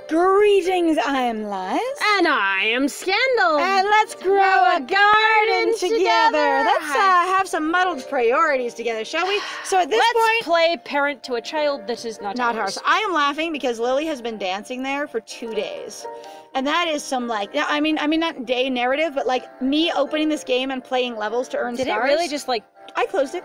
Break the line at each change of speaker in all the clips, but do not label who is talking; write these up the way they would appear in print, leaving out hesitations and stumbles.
Greetings, I am Liz.
And I am Scandal.
And let's grow a garden together. Let's have some muddled priorities together, shall we? So at this point,
play parent to a child that is not
ours. I am laughing because Lily has been dancing there for 2 days. And that is some like, I mean not day narrative, but like me opening this game and playing levels to earn stars.
Did it really just like...
I closed it.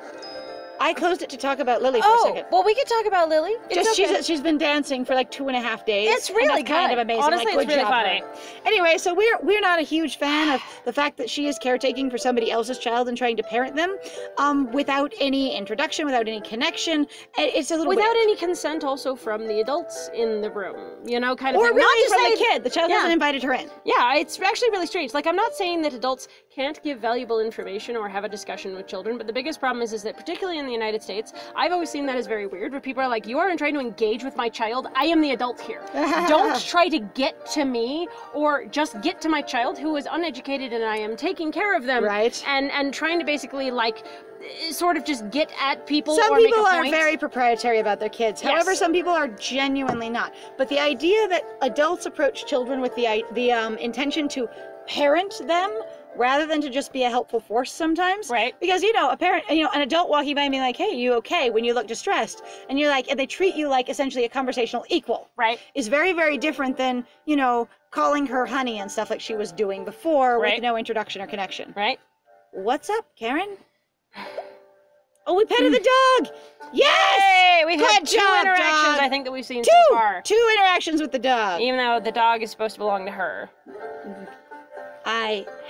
I closed it to talk about Lily for a second.
Well, we could talk about Lily.
She's been dancing for like 2.5 days.
It's really
good. Kind of amazing.
Honestly,
like,
it's really funny.
Anyway, so we're not a huge fan of the fact that she is caretaking for somebody else's child and trying to parent them, without any introduction, without any connection. It's a little
without
weird.
any consent, also from the adults in the room. You know, kind of.
Or
thing.
really
not
from the kid. The child hasn't invited her in.
Yeah, it's actually really strange. Like, I'm not saying that adults can't give valuable information or have a discussion with children, but the biggest problem is that particularly in the United States, I've always seen that as very weird, where people are like, you aren't trying to engage with my child, I am the adult here. Don't try to get to me, or just get to my child who is uneducated and I am taking care of them.
Right.
And trying to basically, like, sort of just get at people
some
or make a
people
point.
are very proprietary about their kids.
Yes.
However, some people are genuinely not. But the idea that adults approach children with the intention to parent them rather than to just be a helpful force sometimes.
Right.
Because, an adult walking by and being like, hey, you okay, when you look distressed, and you're like, and they treat you like essentially a conversational equal.
Right.
Is very, very different than, calling her honey and stuff like she was doing before with no introduction or connection.
Right.
What's up, Karen? Oh, we petted the dog! Yes!
Yay! We've had
Good
two
job,
interactions,
dog.
I think, that we've seen so far.
Two interactions with the dog.
Even though the dog is supposed to belong to her.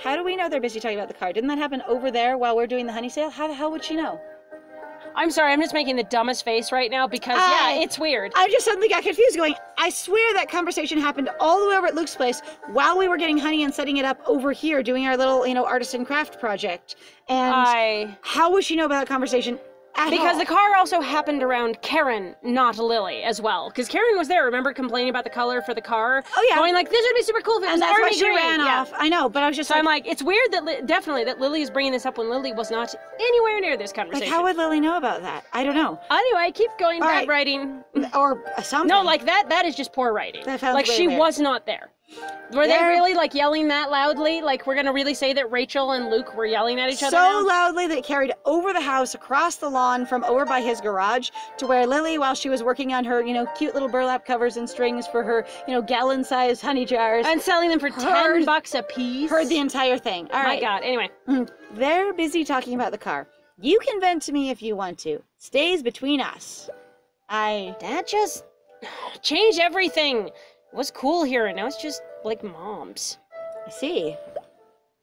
How do we know they're busy talking about the car? Didn't that happen over there while we're doing the honey sale? How the hell would she know?
I'm sorry, I'm just making the dumbest face right now because, it's weird.
I just suddenly got confused going, I swear that conversation happened all the way over at Luke's place while we were getting honey and setting it up over here doing our little, artisan craft project. And how would she know about that conversation
because the car also happened around Karen, not Lily, as well. Because Karen was there, remember, complaining about the color for the car?
Oh, yeah.
Going like, this would be super cool if it was
and that's why
army
she
green.
ran off. I know, but I was just
so I'm like, it's weird that, definitely, that Lily is bringing this up when Lily was not anywhere near this conversation.
Like, how would Lily know about that? I don't know.
Anyway, keep going,
all
bad
right.
writing.
Or something.
No, like, that is just poor writing.
That sounds
like,
really
she
weird.
was not there. Were they really, like, yelling that loudly? Like, we're gonna really say that Rachel and Luke were yelling at each other now?
So loudly that it carried over the house, across the lawn, from over by his garage, to where Lily, while she was working on her, cute little burlap covers and strings for her, gallon-sized honey jars.
And selling them for $10 a piece.
Heard the entire thing. All right.
My God, anyway.
They're busy talking about the car. You can vent to me if you want to. Stays between us.
That just changed everything. It was cool here, and now it's just like moms.
I see.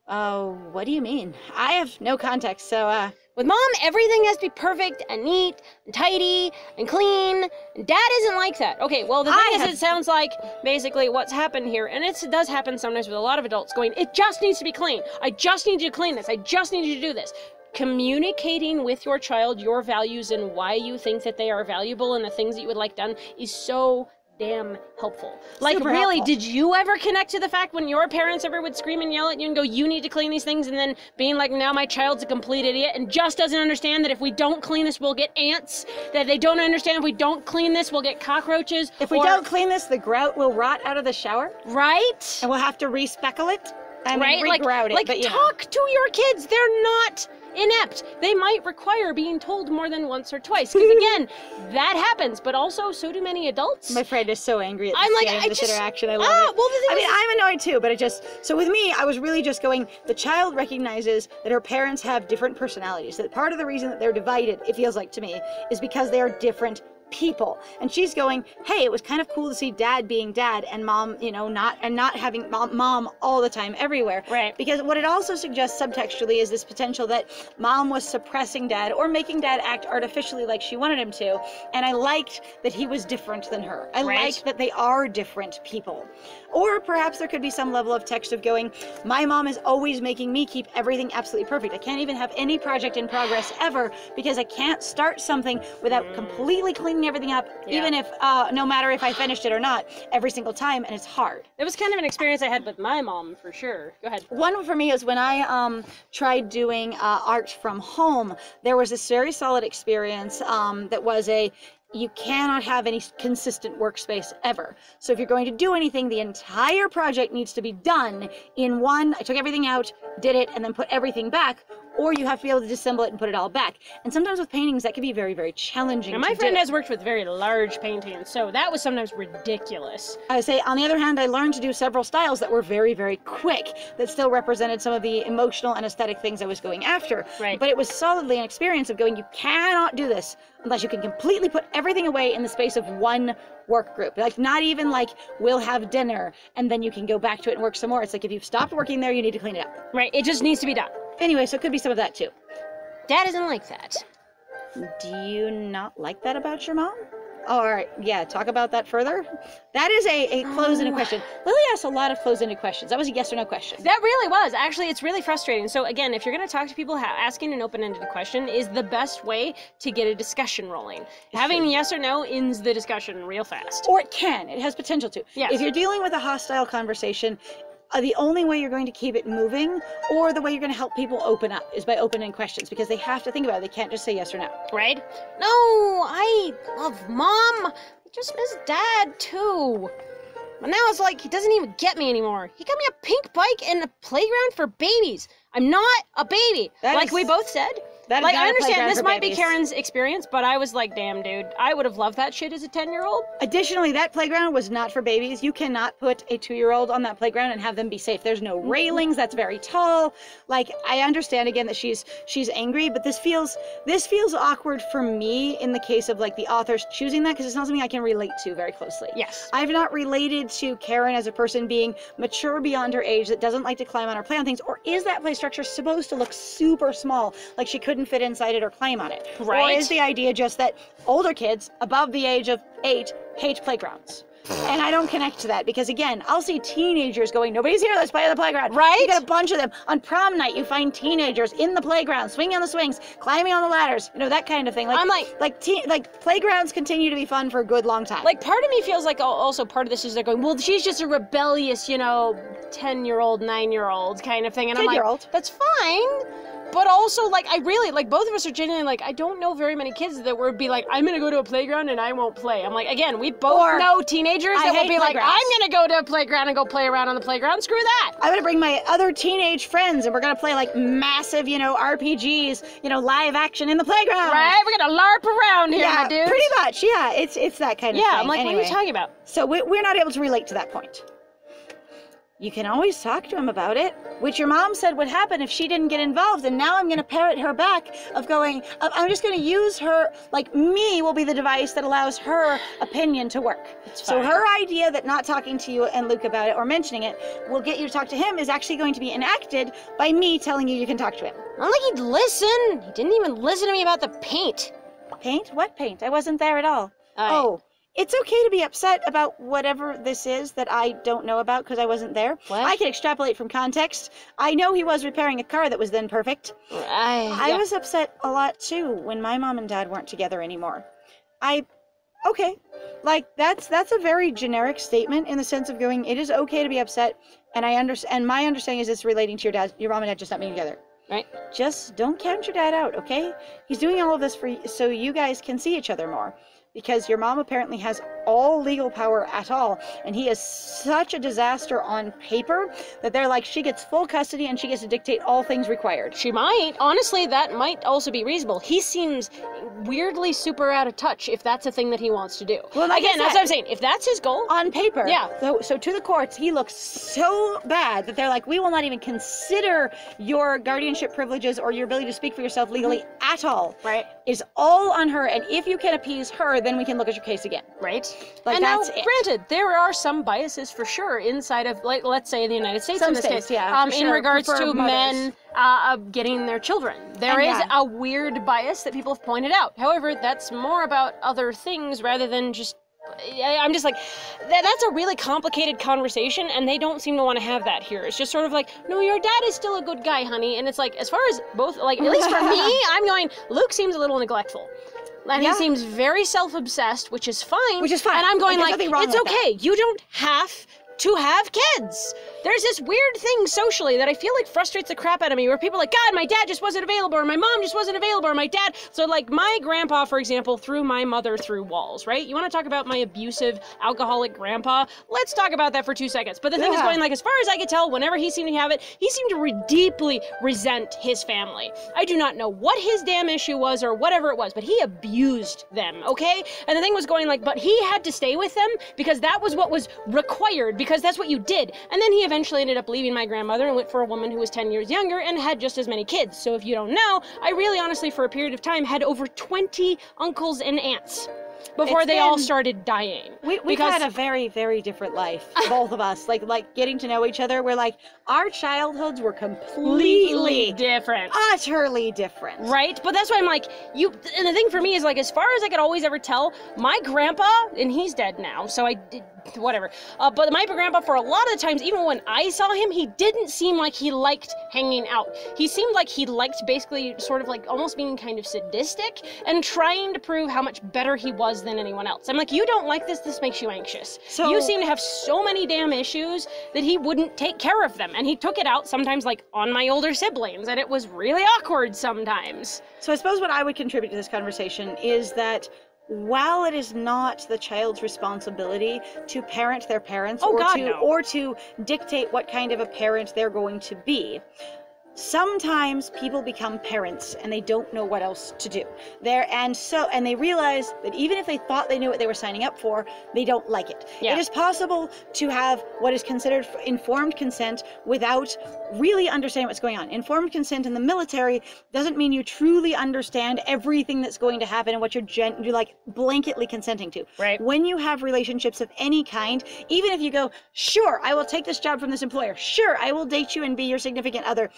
Oh, what do you mean? I have no context, so,
With Mom, everything has to be perfect and neat and tidy and clean. And Dad isn't like that. Okay, well, the thing is, it sounds like basically what's happened here, and it does happen sometimes with a lot of adults going, it just needs to be clean. I just need you to clean this. I just need you to do this. Communicating with your child your values and why you think that they are valuable and the things that you would like done is so damn helpful. Like,
super
really,
helpful.
did you ever connect to the fact when your parents ever would scream and yell at you and go, you need to clean these things, and then being like, now my child's a complete idiot and just doesn't understand that if we don't clean this, we'll get ants, that they don't understand if we don't clean this, we'll get cockroaches.
If we don't clean this, the grout will rot out of the shower.
Right?
And we'll have to respeckle it. I mean,
right?
regrout it.
Like,
but,
talk to your kids. They're not inept. They might require being told more than once or twice. Because again, that happens, but also so do many adults.
My friend is so angry at this interaction. I love it.
Well, the thing is,
I'm annoyed too, but so with me, I was really just going, the child recognizes that her parents have different personalities. That part of the reason that they're divided, it feels like to me, is because they are different people. And she's going, hey, it was kind of cool to see Dad being Dad and Mom, not having mom all the time everywhere.
Right.
Because what it also suggests subtextually is this potential that Mom was suppressing Dad or making Dad act artificially like she wanted him to. And I liked that he was different than her. I liked that they are different people. Or perhaps there could be some level of text of going, my mom is always making me keep everything absolutely perfect. I can't even have any project in progress ever because I can't start something without completely cleaning everything up, even if, no matter if I finished it or not, every single time, and it's hard.
it was kind of an experience I had with my mom, for sure. Go ahead.
One for me is when I tried doing art from home, there was this very solid experience that was you cannot have any consistent workspace ever. So if you're going to do anything, the entire project needs to be done in one, I took everything out, did it, and then put everything back, or you have to be able to disassemble it and put it all back. And sometimes with paintings, that can be very, very challenging.
And my friend has worked with very large paintings, so that was sometimes ridiculous.
I would say, on the other hand, I learned to do several styles that were very, very quick, that still represented some of the emotional and aesthetic things I was going after.
Right.
But it was solidly an experience of going, you cannot do this unless you can completely put everything away in the space of one work group. Like, not even like, we'll have dinner and then you can go back to it and work some more. It's like, if you've stopped working there, you need to clean it up.
Right, it just needs to be done.
Anyway, so it could be some of that too.
Dad isn't like that.
Do you not like that about your mom? All right, yeah, talk about that further. That is a close-ended question. Lily asked a lot of close-ended questions. That was a yes or no question.
That really was. Actually, it's really frustrating. So again, if you're going to talk to people, asking an open-ended question is the best way to get a discussion rolling. Having yes or no ends the discussion real fast.
Or it can. It has potential to.
Yes.
If you're dealing with a hostile conversation, the only way you're going to keep it moving, or the way you're going to help people open up, is by open-ended questions, because they have to think about it. They can't just say yes or no.
Right? No, I love Mom. I just miss Dad, too. But now it's like he doesn't even get me anymore. He got me a pink bike and a playground for babies. I'm not a baby. We both said.
That
I understand this might be Karen's experience, but I was like, damn, dude, I would have loved that shit as a 10-year-old.
Additionally, that playground was not for babies. You cannot put a 2-year-old on that playground and have them be safe. There's no railings. That's very tall. Like, I understand again that she's angry, but this feels awkward for me in the case of like the authors choosing that, because it's not something I can relate to very closely.
Yes.
I've not related to Karen as a person being mature beyond her age, that doesn't like to climb on or play on things, or is that play structure supposed to look super small, like she couldn't fit inside it or climb on it?
Right.
Or is the idea just that older kids above the age of 8 hate playgrounds? And I don't connect to that, because again, I'll see teenagers going, nobody's here, let's play on the playground.
Right.
You get a bunch of them. On prom night, you find teenagers in the playground, swinging on the swings, climbing on the ladders, that kind of thing. Like,
I'm like
playgrounds continue to be fun for a good long time.
Like, part of me feels like also part of this is they're going, well, she's just a rebellious, 10-year-old, 9-year-old kind of thing. And I'm like, that's fine. But also, like, I really, like, both of us are genuinely, like, I don't know very many kids that would be like, I'm going to go to a playground and I won't play. I'm like, again, we both know teenagers that will be like, I'm going to go to a playground and go play around on the playground. Screw that.
I'm going to bring my other teenage friends and we're going to play, like, massive, RPGs, live action in the playground.
Right? We're going to LARP around here, my dudes.
Pretty much. Yeah, it's that kind of thing.
Yeah, I'm like, anyway, what are you talking about?
So we're not able to relate to that point. You can always talk to him about it, which your mom said would happen if she didn't get involved. And now I'm going to parrot her back of going, I'm just going to use her, like, me will be the device that allows her opinion to work. So her idea that not talking to you and Luke about it or mentioning it will get you to talk to him is actually going to be enacted by me telling you can talk to him.
Not like he'd listen. He didn't even listen to me about the paint.
Paint? What paint? I wasn't there at all. Oh. It's okay to be upset about whatever this is that I don't know about because I wasn't there.
What?
I can extrapolate from context. I know he was repairing a car that was then perfect. I was upset a lot too when my mom and dad weren't together anymore. Okay. Like, that's a very generic statement in the sense of going, it is okay to be upset, and and my understanding is it's relating to your mom and dad just not being together.
Right.
Just don't count your dad out, okay? He's doing all of this so you guys can see each other more. Because your mom apparently has all legal power at all, and he is such a disaster on paper that they're like, she gets full custody and she gets to dictate all things required.
She might. Honestly, that might also be reasonable. He seems weirdly super out of touch if that's a thing that he wants to do.
Well, like
again, that's what I'm saying. If that's his goal.
On paper.
Yeah.
So to the courts, he looks so bad that they're like, we will not even consider your guardianship privileges or your ability to speak for yourself legally at all.
Right.
It's all on her, and if you can appease her, then we can look at your case again.
Right.
Like,
and
that's
now, granted, there are some biases for sure inside of, like, let's say the United States in this case.
Yeah,
in regards to men getting their children. There is a weird bias that people have pointed out. However, that's more about other things rather than just, I'm just like, that's a really complicated conversation, and they don't seem to want to have that here. It's just sort of like, no, your dad is still a good guy, honey. And it's like, as far as both, like, at least for me, I'm going, Luke seems a little neglectful. And he seems very self-obsessed, which is fine.
Which is fine.
And I'm going like, it's
okay.
You don't have to have kids. There's this weird thing socially that I feel like frustrates the crap out of me, where people are like, God, my dad just wasn't available, or my mom just wasn't available, or my dad. So like my grandpa, for example, threw my mother through walls, right? You want to talk about my abusive, alcoholic grandpa? Let's talk about that for 2 seconds. But the thing is going, like, as far as I could tell, whenever he seemed to have it, he seemed to deeply resent his family. I do not know what his damn issue was or whatever it was, but he abused them, okay? And the thing was going like, but he had to stay with them because that was what was required, because that's what you did. And then he eventually ended up leaving my grandmother and went for a woman who was 10 years younger and had just as many kids. So if you don't know, I really honestly for a period of time had over 20 uncles and aunts before they all started dying.
We've had a very, very different life, both of us. Like getting to know each other. We're like, our childhoods were completely
different.
Utterly different.
Right? But that's why I'm like, and the thing for me is like, as far as I could always ever tell, my grandpa, and he's dead now, so I did, whatever. But my grandpa, for a lot of the times, even when I saw him, he didn't seem like he liked hanging out. He seemed like he liked basically sort of like almost being kind of sadistic and trying to prove how much better he was than anyone else. I'm like, you don't like this makes you anxious. So you seem to have so many damn issues that he wouldn't take care of them. And he took it out sometimes like on my older siblings, and it was really awkward sometimes.
So I suppose what I would contribute to this conversation is that while it is not the child's responsibility to parent their parents or to dictate what kind of a parent they're going to be, sometimes people become parents and they don't know what else to do. And they realize that even if they thought they knew what they were signing up for, they don't like it. Yeah. It is possible to have what is considered informed consent without really understanding what's going on. Informed consent in the military doesn't mean you truly understand everything that's going to happen and what you're like blanketly consenting to.
Right.
When you have relationships of any kind, even if you go, sure, I will take this job from this employer, sure, I will date you and be your significant other,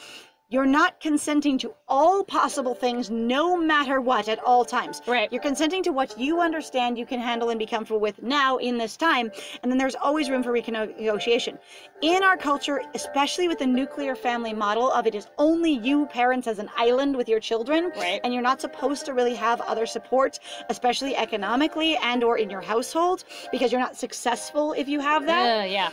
you're not consenting to all possible things, no matter what, at all times.
Right.
You're consenting to what you understand you can handle and be comfortable with now in this time, and then there's always room for renegotiation. In our culture, especially with the nuclear family model of it is only you parents as an island with your children,
right,
and you're not supposed to really have other support, especially economically and or in your household, because you're not successful if you have that.
Yeah.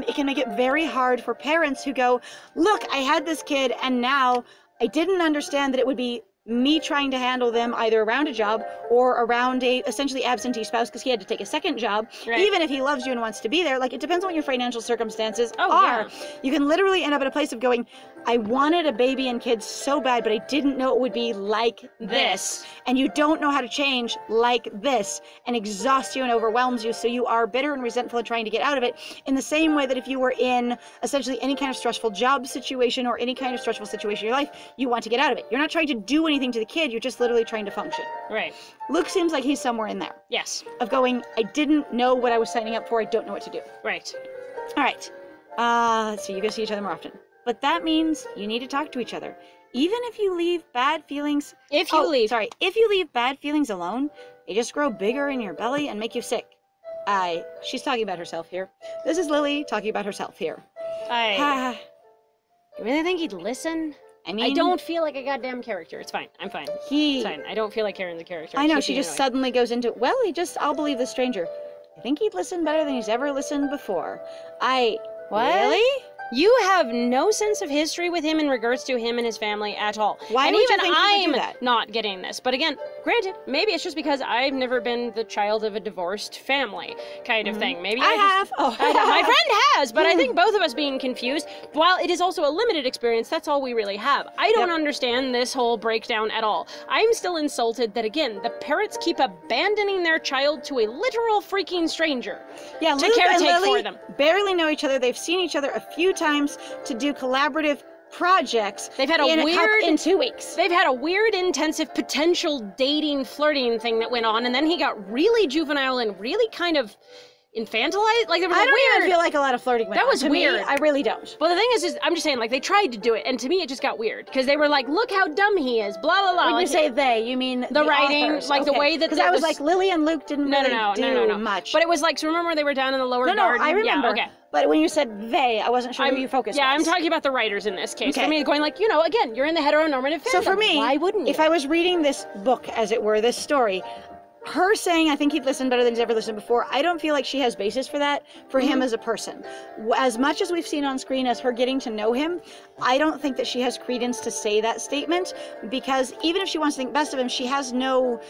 It can make it very hard for parents who go, look, I had this kid and now I didn't understand that it would be me trying to handle them either around a job or around a essentially absentee spouse because he had to take a second job. Right. Even if he loves you and wants to be there, like it depends on what your financial circumstances are. Yeah. You can literally end up at a place of going, I wanted a baby and kids so bad, but I didn't know it would be like this. And you don't know how to change like this, and exhausts you and overwhelms you, so you are bitter and resentful and trying to get out of it, in the same way that if you were in essentially any kind of stressful job situation or any kind of stressful situation in your life, you want to get out of it. You're not trying to do anything to the kid, you're just literally trying to function.
Right.
Luke seems like he's somewhere in there.
Yes.
Of going, I didn't know what I was signing up for, I don't know what to do.
Right.
All right. Let's see, you guys see each other more often. But that means you need to talk to each other. Even if you leave bad feelings... If you leave bad feelings alone, they just grow bigger in your belly and make you sick. She's talking about herself here. This is Lily talking about herself here.
You really think he'd listen? I mean, I don't feel like a goddamn character. It's fine. I'm fine. It's fine. I don't feel like Karen's a character.
I know, she just suddenly goes into, well, I'll believe the stranger. I think he'd listen better than he's ever listened before.
What?
Really?
You have no sense of history with him in regards to him and his family at all.
Why would you think he would do that?
I'm not getting this. But again, granted, maybe it's just because I've never been the child of a divorced family kind of thing. Maybe
I have.
My friend has, but I think both of us being confused, while it is also a limited experience, that's all we really have. I don't understand this whole breakdown at all. I'm still insulted that, again, the parents keep abandoning their child to a literal freaking stranger to caretake for them.
Barely know each other. They've seen each other a few times to do collaborative projects.
They've had in
2 weeks.
They've had a weird, intensive, potential dating, flirting thing that went on, and then he got really juvenile and really kind of infantilized. Like there was
I don't even feel like a lot of flirting went on.
That was weird.
I really don't.
Well, the thing is I'm just saying, like, they tried to do it, and to me it just got weird because they were like, "Look how dumb he is." Blah blah blah.
When you say they, you mean the
writing,
authors.
like the way that.
Because I was like, Lily and Luke didn't do much.
But it was like, so remember they were down in the lower garden.
I remember.
Yeah, okay.
But when you said they, I wasn't sure who you focused on.
Yeah, I'm talking about the writers in this case. For me, going like, again, you're in the heteronormative fandom.
So for me,
why wouldn't you?
If I was reading this book, as it were, this story, her saying, I think he'd listen better than he's ever listened before, I don't feel like she has basis for that, for him as a person. As much as we've seen on screen as her getting to know him, I don't think that she has credence to say that statement, because even if she wants to think best of him, she has no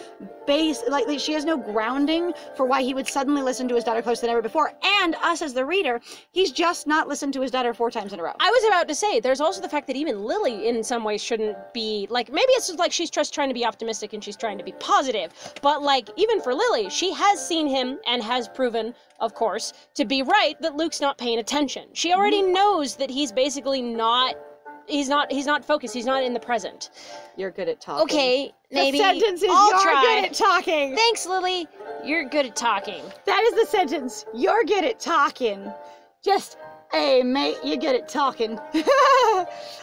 base, like she has no grounding for why he would suddenly listen to his daughter closer than ever before. And us as the reader, he's just not listened to his daughter 4 times in a row.
I was about to say, there's also the fact that even Lily in some ways shouldn't be, like, maybe it's just like she's just trying to be optimistic and she's trying to be positive, but like, even for Lily, she has seen him and has proven, of course, to be right that Luke's not paying attention. She already knows that he's basically not, he's not focused, he's not in the present.
You're good at talking.
Okay, maybe
The sentence is,
I'll
you're
try.
good at talking.
Thanks, Lily. You're good at talking.
That is the sentence. You're good at talking. Just, hey, mate, you're good at talking.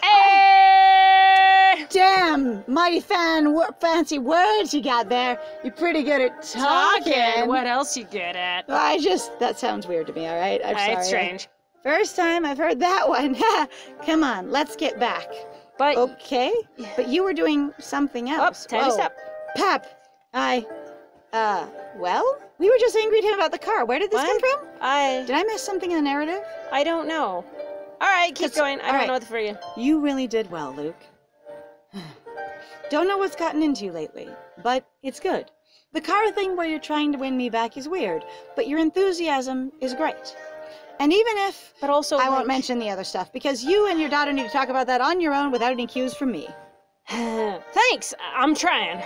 Hey!
Damn, mighty fancy words you got there. You're pretty good at talking.
What else you good at?
That sounds weird to me, all right? I'm sorry.
It's strange.
First time I've heard that one. Come on, let's get back.
But
Okay, but you were doing something else.
time to stop.
Pep, well, we were just angry at him about the car. Where did this come from? Did I miss something in the narrative?
I don't know. All right, keep going. I don't
all right.
know what for you.
You really did well, Luke. Don't know what's gotten into you lately, but it's good. The car thing where you're trying to win me back is weird, but your enthusiasm is great. And even if,
But also,
I won't mention the other stuff, because you and your daughter need to talk about that on your own without any cues from me.
Thanks. I'm trying.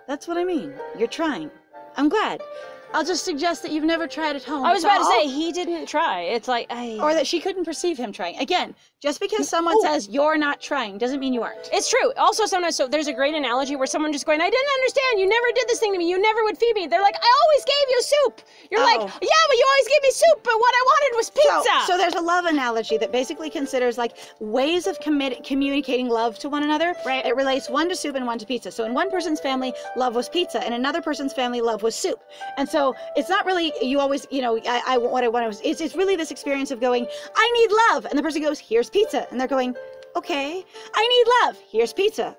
That's what I mean. You're trying. I'm glad. I'll just suggest that you've never tried at home.
I was about to
that's all.
say he didn't try. It's like
Or that she couldn't perceive him trying. Again, just because someone says you're not trying doesn't mean you aren't.
It's true. Also, sometimes, so there's a great analogy where someone just going, I didn't understand. You never did this thing to me. You never would feed me. They're like, I always gave you soup. You're like, yeah, but you always gave me soup, but what I wanted was pizza.
So there's a love analogy that basically considers like ways of communicating love to one another.
Right.
It relates one to soup and one to pizza. So in one person's family, love was pizza. In another person's family, love was soup. And so it's not really, you always, what I want to, it's really this experience of going, I need love. And the person goes, here's pizza. And they're going, okay, I need love. Here's pizza.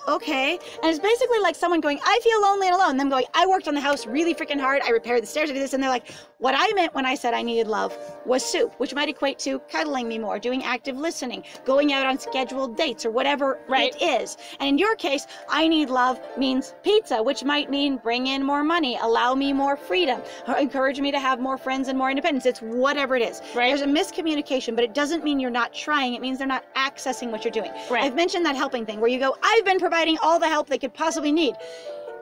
Okay. And it's basically like someone going, I feel lonely and alone. And them going, I worked on the house really freaking hard. I repaired the stairs. I did this. And they're like, what I meant when I said I needed love was soup, which might equate to cuddling me more, doing active listening, going out on scheduled dates or whatever it is. And in your case, I need love means pizza, which might mean bring in more money, allow me more freedom, or encourage me to have more friends and more independence. It's whatever it is.
Right.
There's a miscommunication, but it doesn't mean you're not trying. It means they're not accessing what you're doing.
Right.
I've mentioned that helping thing where you go, I've been providing all the help they could possibly need.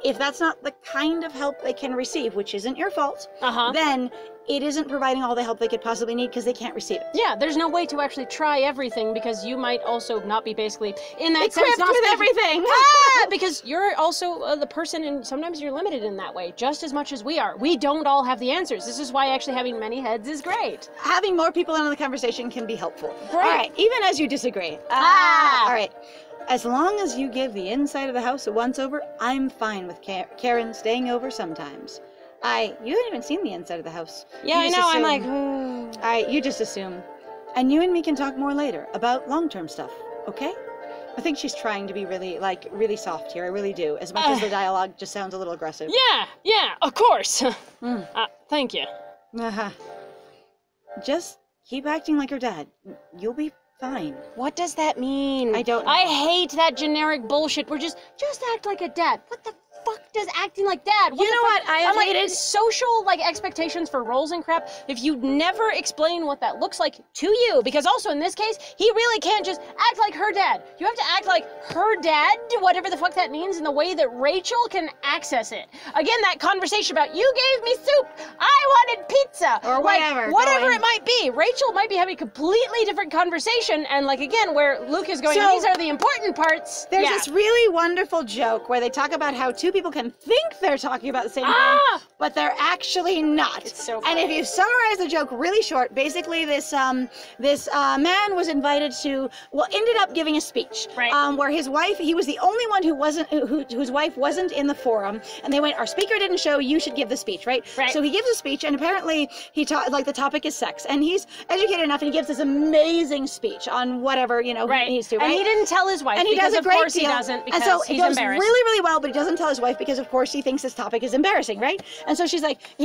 If that's not the kind of help they can receive, which isn't your fault, then it isn't providing all the help they could possibly need because they can't receive it.
Yeah, there's no way to actually try everything because you might also not be basically, in that
Equipped
sense, not
with everything.
because you're also the person, and sometimes you're limited in that way, just as much as we are. We don't all have the answers. This is why actually having many heads is great.
Having more people in the conversation can be helpful.
Great.
All right, even as you disagree. All right. As long as you give the inside of the house a once-over, I'm fine with Karen staying over sometimes. You haven't even seen the inside of the house.
Yeah, I
You just
know, I'm
assume-
like,
All right, you just assume. And you and me can talk more later about long-term stuff, okay? I think she's trying to be really soft here. I really do. As much as the dialogue just sounds a little aggressive.
Yeah, of course. Thank you.
Just keep acting like her dad. You'll be fine.
What does that mean?
I don't know.
I hate that generic bullshit. We're just act like a dad. What the fuck does acting like dad?
You know what? I have
I'm
hated-
like, social expectations for roles and crap. If you never explain what that looks like to you, because also in this case, he really can't just act like her dad. You have to act like her dad, whatever the fuck that means, in the way that Rachel can access it. Again, that conversation about you gave me soup, I wanted pizza,
or whatever.
Whatever it might be. Rachel might be having a completely different conversation, and again, where Luke is going, these are the important parts.
There's this really wonderful joke where they talk about how two people can think they're talking about the same thing, but they're actually not.
It's so
and
funny.
if you summarize the joke really short, basically this man was invited to, ended up giving a speech, where his wife, he was the only one whose wife wasn't in the forum, and they went, our speaker didn't show, you should give the speech, right? So he gives a speech, and apparently he taught, the topic is sex, and he's educated enough, and he gives this amazing speech on whatever, he needs to, right?
And he didn't tell his wife,
and he
because
does a
of
great
course
deal.
he doesn't, because
and so
he's
it goes
embarrassed.
really, really well, but he doesn't tell his wife because because of course he thinks this topic is embarrassing, right? And so he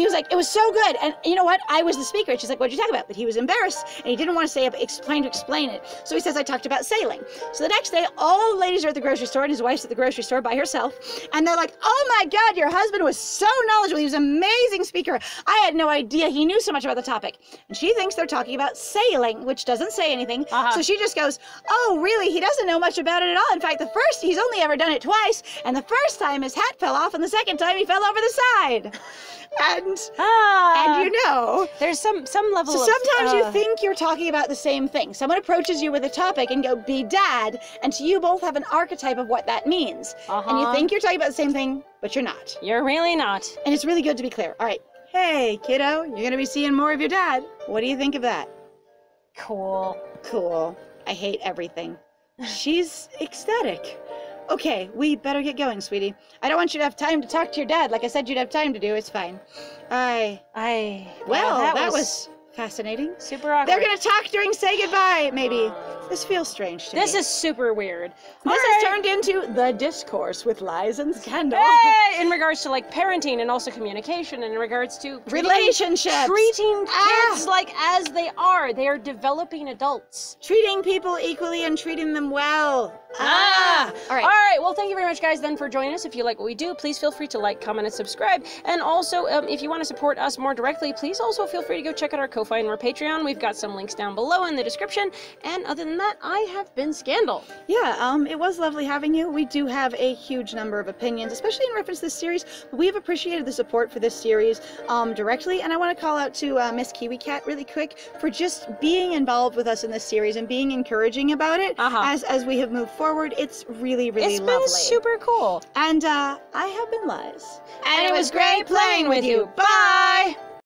was like, it was so good. And you know what? I was the speaker. And she's like, what'd you talk about? But he was embarrassed and he didn't want to say it, but explain it. So he says, I talked about sailing. So the next day, all the ladies are at the grocery store and his wife's at the grocery store by herself. And they're like, oh my God, your husband was so knowledgeable. He was an amazing speaker. I had no idea he knew so much about the topic. And she thinks they're talking about sailing, which doesn't say anything. So she just goes, oh, really? He doesn't know much about it at all. In fact, he's only ever done it twice. And the first time his hat fell off and the second time he fell over the side. And you know,
there's some level
so sometimes you think you're talking about the same thing. Someone approaches you with a topic and go, be dad, and to you both have an archetype of what that means. And you think you're talking about the same thing, but you're not.
You're really not.
And it's really good to be clear. All right. Hey, kiddo, you're going to be seeing more of your dad. What do you think of that?
Cool.
I hate everything. She's ecstatic. Okay, we better get going, sweetie. I don't want you to have time to talk to your dad like I said you'd have time to do. It's fine. Well, that was fascinating.
Super awkward.
They're going to talk during say goodbye, maybe. This feels strange to me.
This is super weird.
This has turned into the discourse with Lies and Scandal.
Hey, in regards to like parenting and also communication, and in regards to
relationships,
treating kids like as they are. They are developing adults.
Treating people equally and treating them well. All
right. Well, thank you very much, guys, then, for joining us. If you like what we do, please feel free to like, comment, and subscribe. And also, if you want to support us more directly, please also feel free to go check out our Ko-Fi and our Patreon. We've got some links down below in the description. And other than that, I have been Scandal.
Yeah, it was lovely having you. We do have a huge number of opinions, especially in reference to this series. But we have appreciated the support for this series directly. And I want to call out to Miss Kiwi Cat really quick for just being involved with us in this series and being encouraging about it as we have moved forward. It's really, really lovely.
It's been super cool.
And I have been Liz. And it was great playing with you. Bye!